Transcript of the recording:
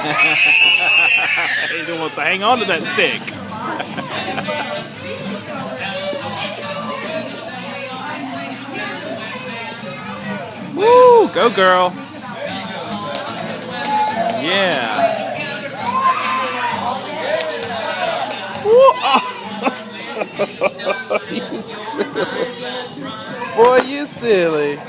He wants to hang on to that stick. Woo! Go, girl. Yeah. Woo! Oh. You silly. Boy, you silly.